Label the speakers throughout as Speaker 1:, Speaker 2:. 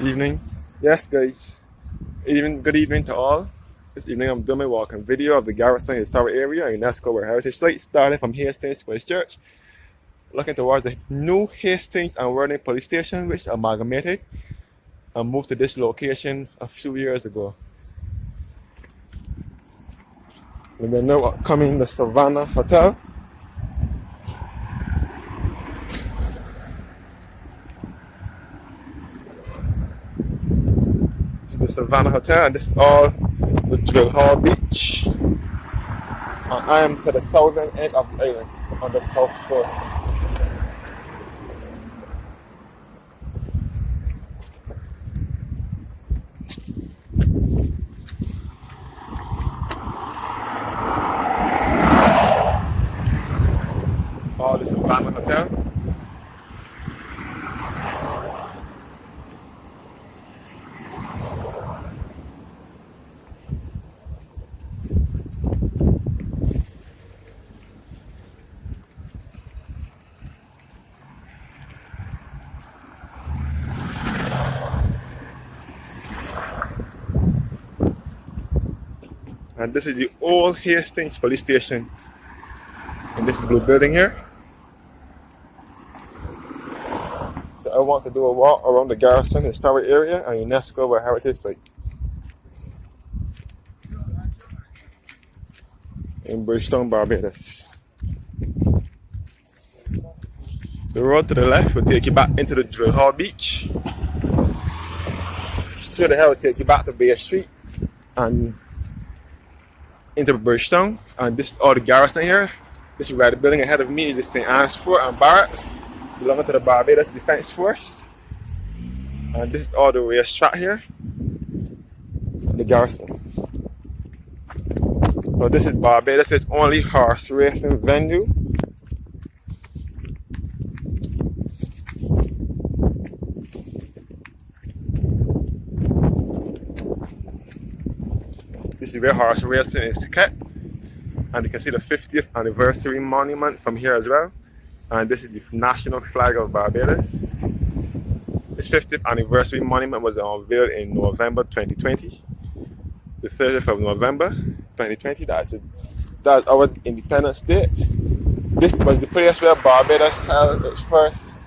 Speaker 1: Evening. Yes, guys. Good evening to all. This evening I'm doing my walking video of the Garrison Historic Area and UNESCO World Heritage Site, starting from Hastings Square Church, looking towards the new Hastings and Worthing Police Station, which amalgamated and moved to this location a few years ago. We are now upcoming the Savannah Hotel. This is the Savannah Hotel, and this is all the Drill Hall Beach. And I am to the southern end of the island, on the south coast. All the Savannah Hotel. And this is the old Hastings Police Station in this blue building here. So I want to do a walk around the Garrison Historic Area and UNESCO World Heritage Site in Bridgetown, Barbados. The road to the left will take you back into the Drill Hall Beach. Straight ahead will take you back to Bay Street and into Bridgetown. And this is all the Garrison here. This is where the building ahead of me is the St. Anne's Fort and Barracks, belonging to the Barbados Defense Force. And this is all the racetrack here, the Garrison. So this is Barbados' only horse racing venue. This is where horse racing is kept. And you can see the 50th anniversary monument from here as well. And this is the national flag of Barbados. This 50th anniversary monument was unveiled in November 2020. The 30th of November 2020, that's our independence date. This was the place where Barbados held its first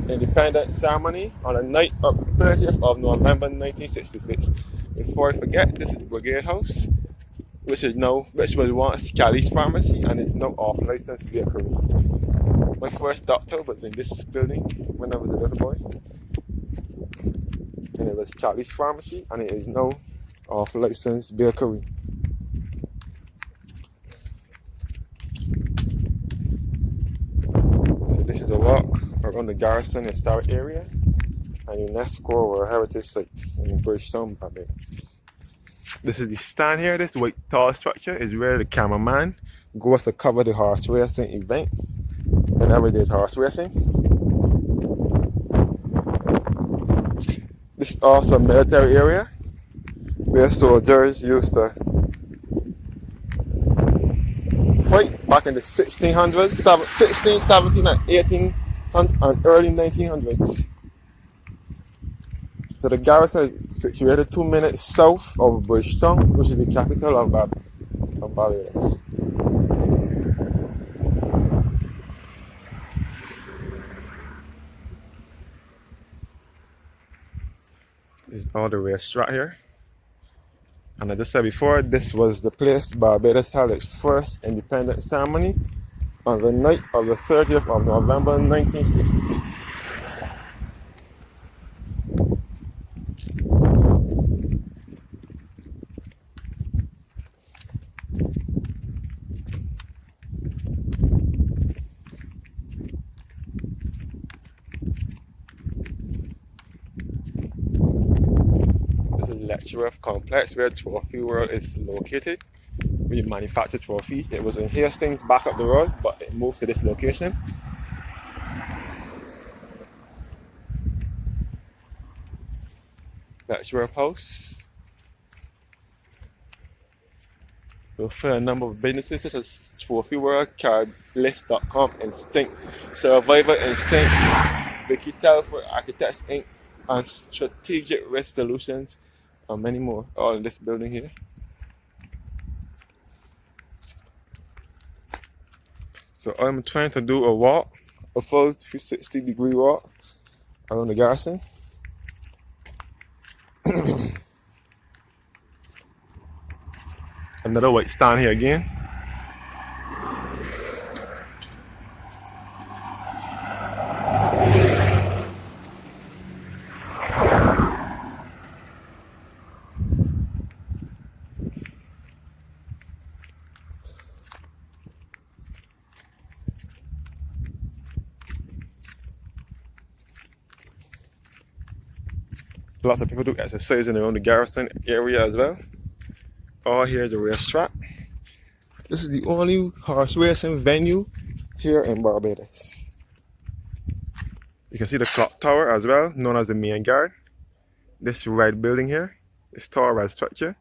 Speaker 1: independence ceremony on the night of the 30th of November 1966. Before I forget, this is the Brigade House, which was once Cali's Pharmacy and is now off licensed bakery. My first doctor was in this building when I was a little boy, and it was Charlie's Pharmacy, and it is now off licensed bakery. So this is a walk around the Garrison Historic Area and UNESCO World Heritage Site in Bridgetown, Barbados. This is the stand here. This white tall structure is where the cameraman goes to cover the horse racing event whenever there's horse racing. This is also a military area where soldiers used to fight back in the 1600s, 16, 17, and 18, and early 1900s. So the Garrison is situated 2 minutes south of Bridgetown, which is the capital of Barbados. This is all the racetrack here. And as I said before, this was the place Barbados held its first independence ceremony on the night of the 30th of November 1966. Lecturer complex where Trophy World is located. We manufacture trophies. It was in Hastings back up the road, but it moved to this location. Lecturer House. We'll fill a number of businesses such as Trophy World, Cardlist.com, Instinct, Survivor Instinct, Vicky Telford Architects Inc., and strategic risk solutions, and many more, all in this building here. So I'm trying to do a walk, a full 360-degree walk around the Garrison. Another white stand here again. Lots of people do exercise in around the Garrison area as well. Oh, here's the racetrack. This is the only horse racing venue here in Barbados. You can see the clock tower as well, known as the main guard. This red building here, this tall red structure.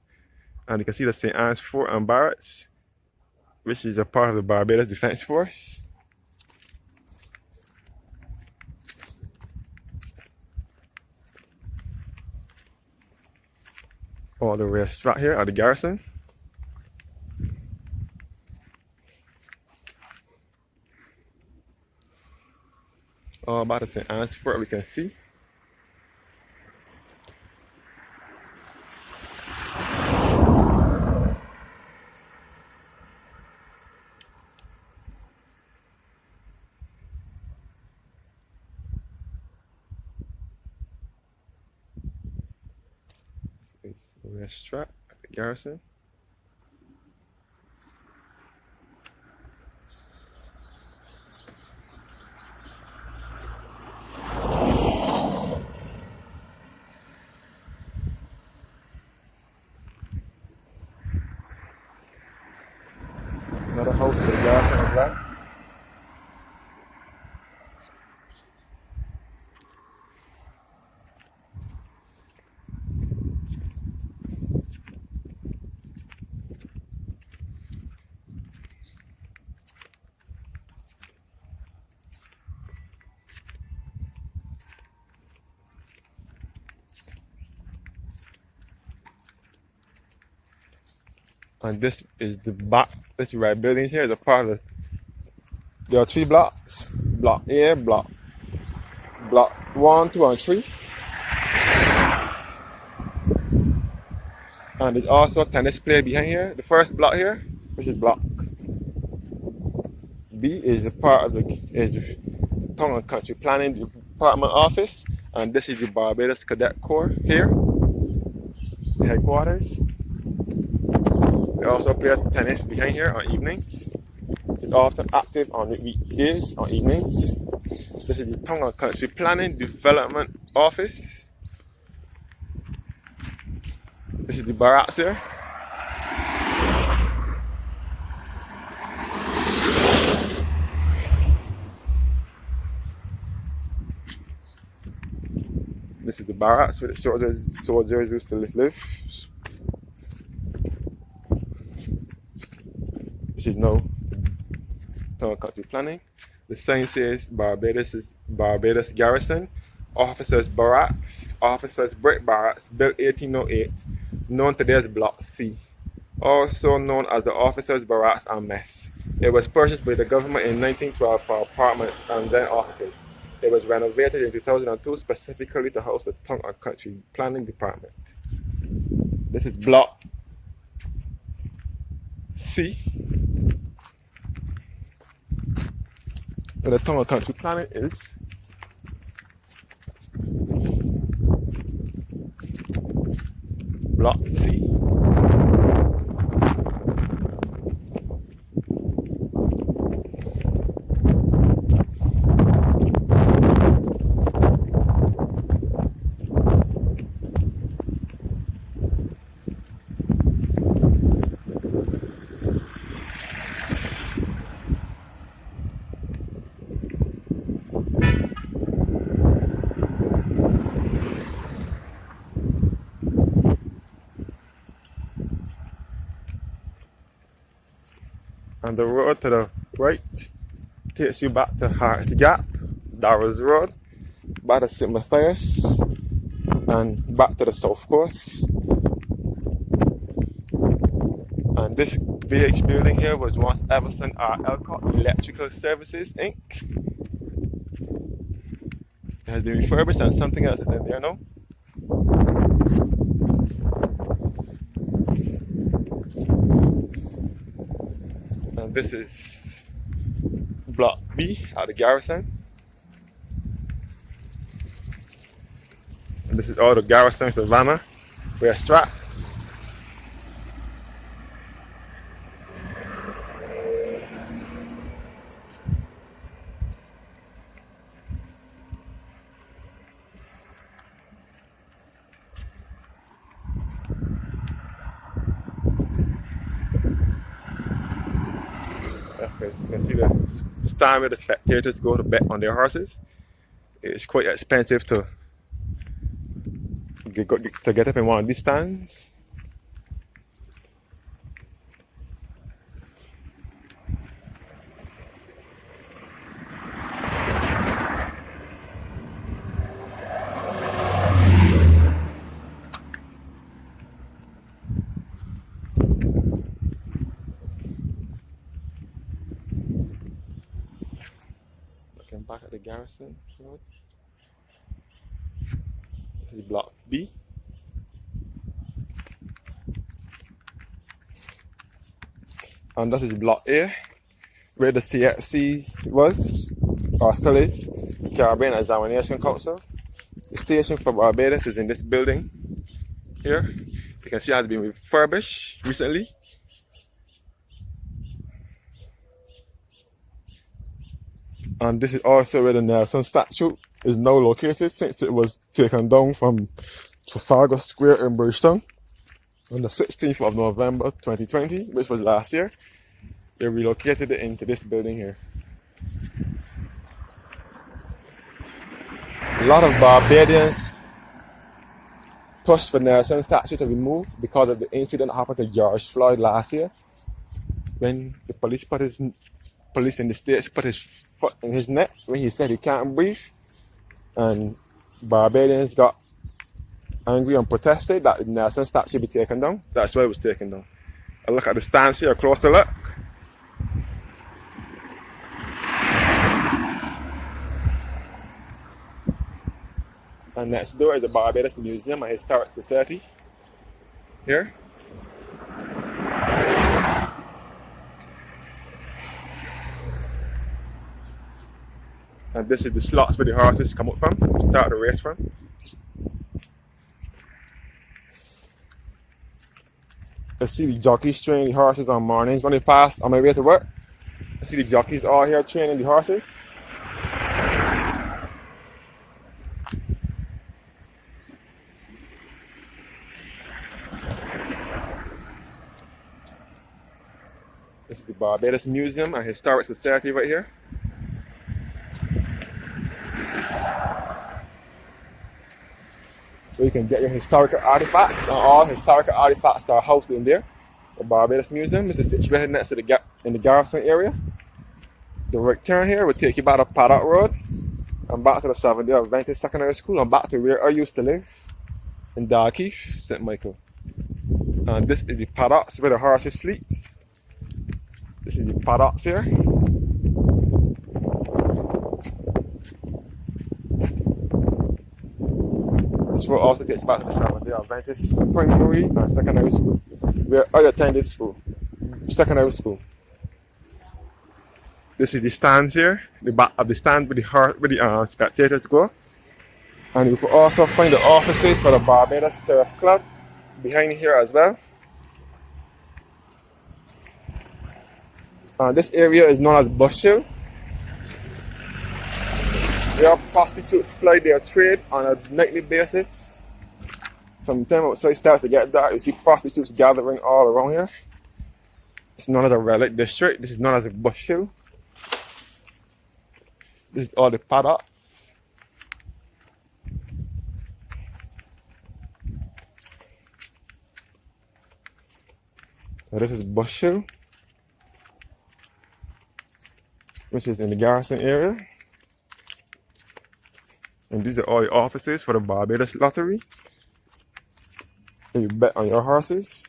Speaker 1: And you can see the St. Anne's Fort and Barracks, which is a part of the Barbados Defense Force. All the racetrack here at the Garrison. All about the St. Anne's Fort we can see. It's the racetrack at the Garrison. Another house at the Garrison as well. And this is the back, this red building here is a part of there are 3 blocks. Block A, block 1, 2, and 3. And there's also a tennis player behind here. The first block here, which is block B, is a part of the Tongue and Country Planning Department office. And this is the Barbados Cadet Corps here, the headquarters. They also play tennis behind here on evenings. It's often active on the weekdays, on evenings. This is the Tongue and Country Planning Development Office. This is the barracks here. This is the barracks where the soldiers used to live. This is now Tongue and Country Planning. The sign says Barbados Garrison, Officers Barracks, Officers Brick Barracks, built 1808, known today as Block C, also known as the Officers Barracks and Mess. It was purchased by the government in 1912 for apartments and then offices. It was renovated in 2002 specifically to house the Tongue and Country Planning Department. This is Block C, where the Tongue and Country Planning is. Block C. And the road to the right takes you back to Hart's Gap, Darrow's Road, by the St. Matthias. and back to the south coast. And this BH building here was once Everson R. Elcott Electrical Services Inc. It has been refurbished and something else is in there now. And this is Block B at the Garrison. And this is all the Garrison Savannah racetrack. You can see the time where the spectators go to bet on their horses. It's quite expensive to get up in one of these stands. Looking back at the Garrison Road. This is Block B. And this is Block A, where the CXC was, or still is, Caribbean Examination Council. The station for Barbados is in this building here. You can see it has been refurbished recently. And this is also where the Nelson statue is now located, since it was taken down from Trafalgar Square in Bridgetown on the 16th of November 2020, which was last year. They relocated it into this building here. A lot of Barbadians pushed for Nelson's statue to be moved because of the incident that happened to George Floyd last year, when the police in the States put his foot in his neck when he said he can't breathe, and Barbadians got angry and protested that the Nelson statue be taken down. That's why it was taken down. A look at the stands here, a closer look. And next door is the Barbados Museum and Historic Society here. And this is the slots where the horses come up from, start the race from. I see the jockeys training the horses on mornings when they pass on my way to work. I see the jockeys all here training the horses. This is the Barbados Museum and Historic Society right here. So you can get your historical artifacts, and all historical artifacts are housed in there. The Barbados Museum. This is situated next to in the Garrison area. The right turn here will take you back to Paddock Road and back to the Seventh-day Adventist Secondary School and back to where I used to live in Dalkeith, St. Michael. And this is the paddocks where the horses sleep. This is the paddocks here. This road also takes back to the Seventh-day Adventist Primary and Secondary School, where I attended secondary school. This is the stands here, the back of the stand where the spectators go. And you can also find the offices for the Barbados Turf Club behind here as well. This area is known as Bush Hill. Where prostitutes ply their trade on a nightly basis. From the time outside starts to get dark, you see prostitutes gathering all around here. It's known as a relic district. This is known as a Bush Hill. This is all the paddocks. So this is Bush Hill, which is in the Garrison area. And these are all the offices for the Barbados Lottery. You bet on your horses.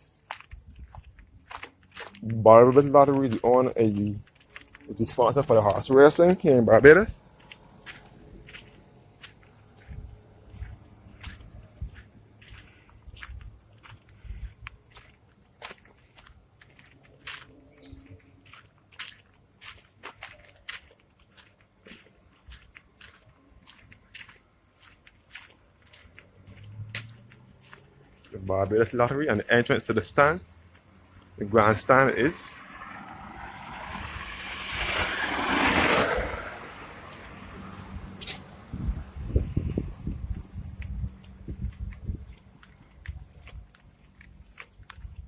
Speaker 1: Barbados Lottery, the owner is the sponsor for the horse racing here in Barbados. The Barbados Lottery and the entrance to the stand. The grandstand is.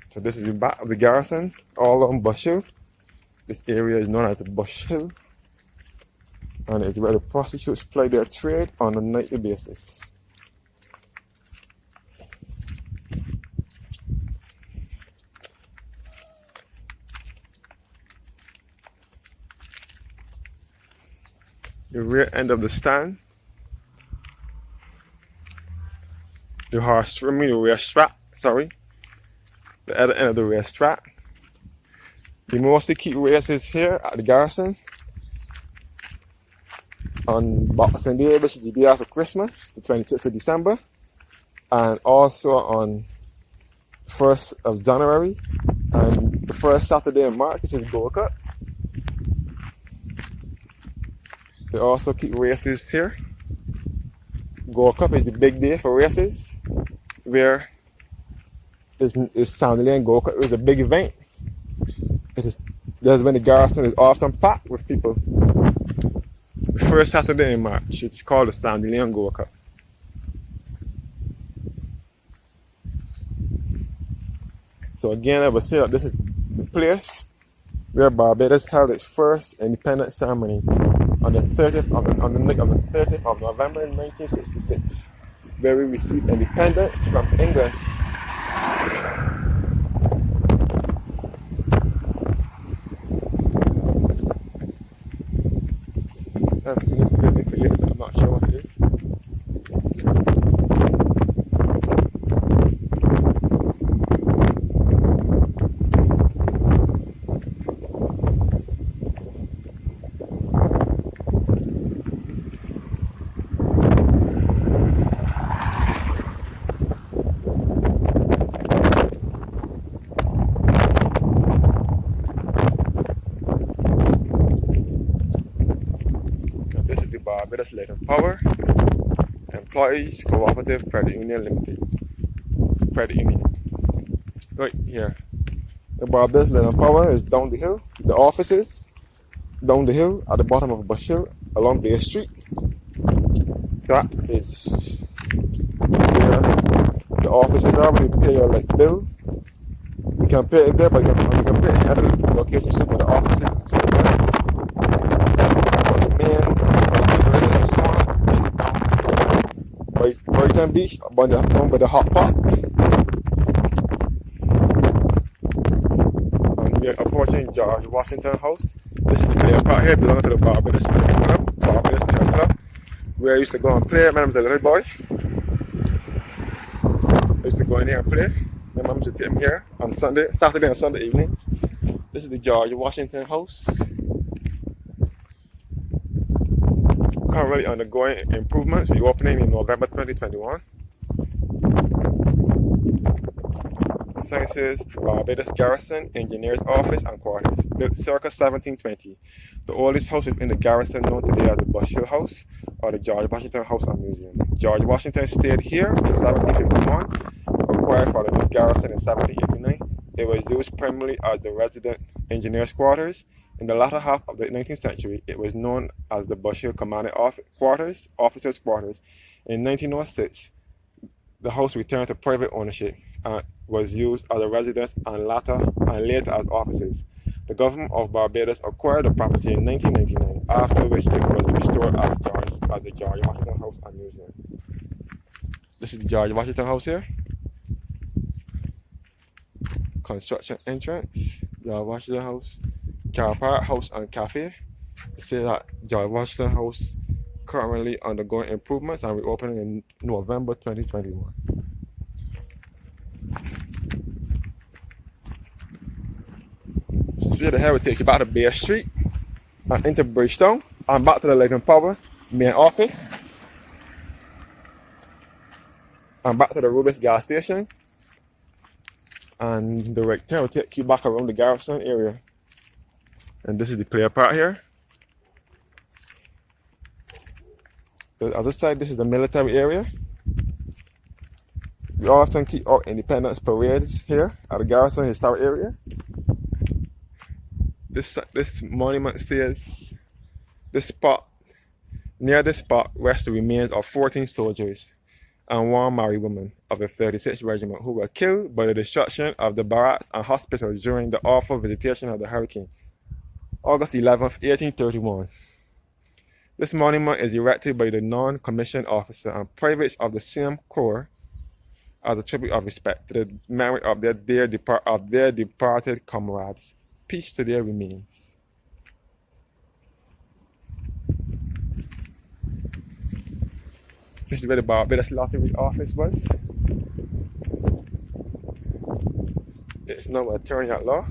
Speaker 1: So this is the back of the Garrison, all on Bush Hill. This area is known as the Bush Hill, and it's where the prostitutes play their trade on a nightly basis. The rear end of the stand, the horse trimming, the rear strap, the other end of the rear strap. We mostly keep races here at the Garrison on Boxing Day, which is the day after Christmas, the 26th of December, and also on the 1st of January and the first Saturday in March, which is Gold Cup. They also keep races here. Gold Cup is the big day for races, where it's Sandy Lane Gold Cup. It was a big event. That's when the Garrison is often packed with people. The first Saturday in March, it's called the Sandy Lane Gold Cup. So again, I will say that this is the place where Barbados held its first independence ceremony on the 30th of November in 1966, where we received independence from England. I've seen this building created, but I'm not sure what it is. This is the Barbados Light and Power Employees Cooperative Credit Union Limited. Credit Union. Right here. The Barbados Light and Power is down the hill. The offices down the hill at the bottom of Bush Hill along Bay Street. That is where the offices are where you pay your bill. You can pay it there, but you can pay it in other locations too, but the offices is there. By Brighton Beach, down by the hot pot. And we are approaching George Washington House. This is the player part here, belonging to the Barbados Club, where I used to go and play. My name is a little boy. I used to go in here and play. My mom used to take me here on Saturday and Sunday evenings. This is the George Washington House. Currently undergoing improvements, reopening in November 2021. The sign says Barbados Garrison Engineers Office and Quarters, built circa 1720. The oldest house within the Garrison, known today as the Bush Hill House or the George Washington House and Museum. George Washington stayed here in 1751, acquired for the Garrison in 1789. It was used primarily as the resident engineers' quarters. In the latter half of the 19th century, it was known as the Bush Hill Commanding Quarters, Officers' Quarters. In 1906, the house returned to private ownership and was used as a residence and later as offices. The government of Barbados acquired the property in 1999, after which it was restored as the George Washington House and Museum. This is the George Washington House here. Construction entrance, George Washington House. Car park, house and cafe. It says that George Washington House currently undergoing improvements and reopening in November 2021. Straight ahead, we take you back to Bay Street and into Bridgetown and back to the Light and Power main office and back to the Rubis gas station, and the right turn will take you back around the Garrison area. And this is the player part here. The other side, this is the military area. We often keep our independence parades here at the Garrison Historic area. This monument says, near this spot rests the remains of 14 soldiers and one married woman of the 36th Regiment who were killed by the destruction of the barracks and hospital during the awful visitation of the hurricane, August 11th, 1831. This monument is erected by the non-commissioned officer and privates of the same corps as a tribute of respect to the memory of their departed comrades. Peace to their remains. This is where the Barbados Lottery office was. It's now an attorney at law.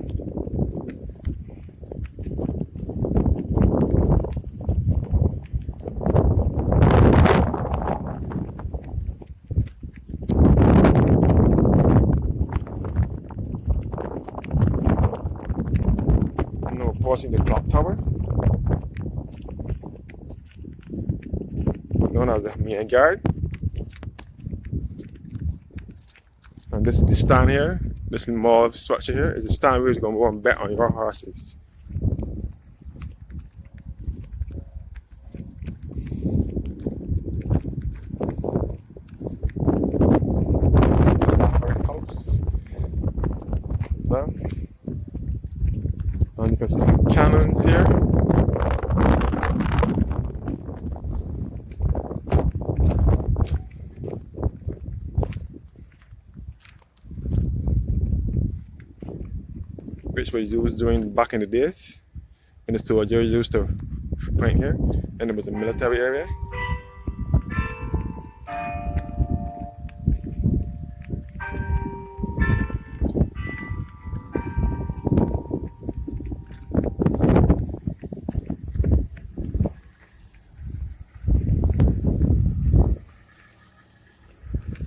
Speaker 1: Now approaching the clock tower, known as the main guard. And this is the stand here. This small structure here is the stand where you're going to go and bet on your horses. Stafford House as well. And you can see some cannons here. Which were used back in the days when the soldiers used to fight here, and it was a military area.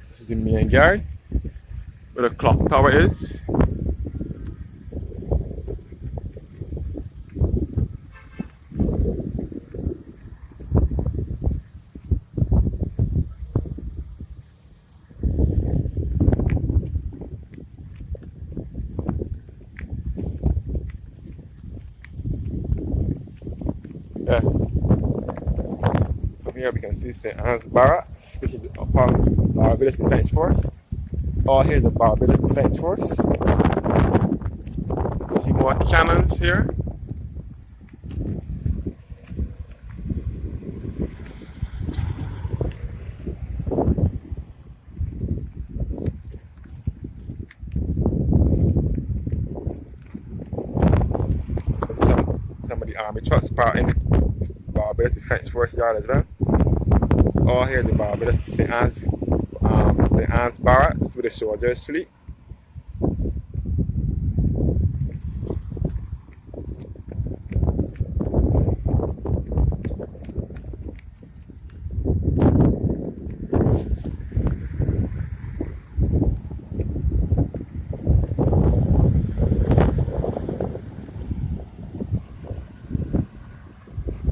Speaker 1: This is the main yard where the clock tower is. Yeah. From here we can see St. Anne's Barracks, which is a part of the Barbados Defense Force. Oh, here's the Barbados Defense Force. You see more cannons here. Some of the army trucks part in Barbados Defense Force yard as well. All here the Barbados St. Anne's Barracks where the soldiers sleep.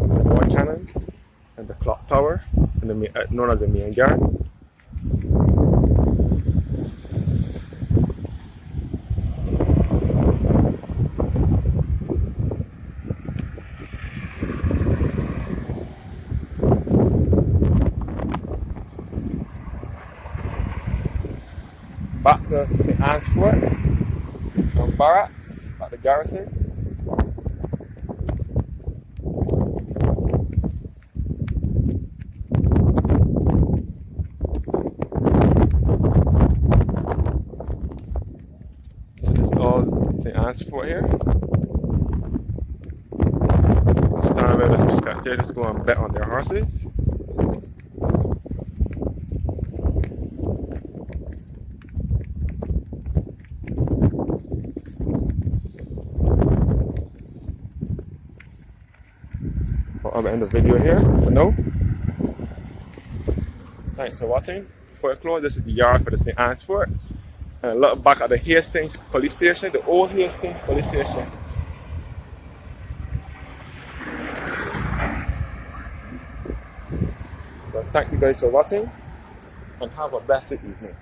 Speaker 1: Some more cannons and the clock tower, and known as the main guard. Back to St. Anne's Fort and Barracks at the Garrison. So this is all St. Anne's Fort here. It's time where the spectators go and bet on their horses. I'll end the video here for now. Thanks for watching. Before I close, this is the yard for the St. Anne's Fort. And look back at the Hastings police station, the old Hastings police station. So thank you guys for watching and have a blessed evening.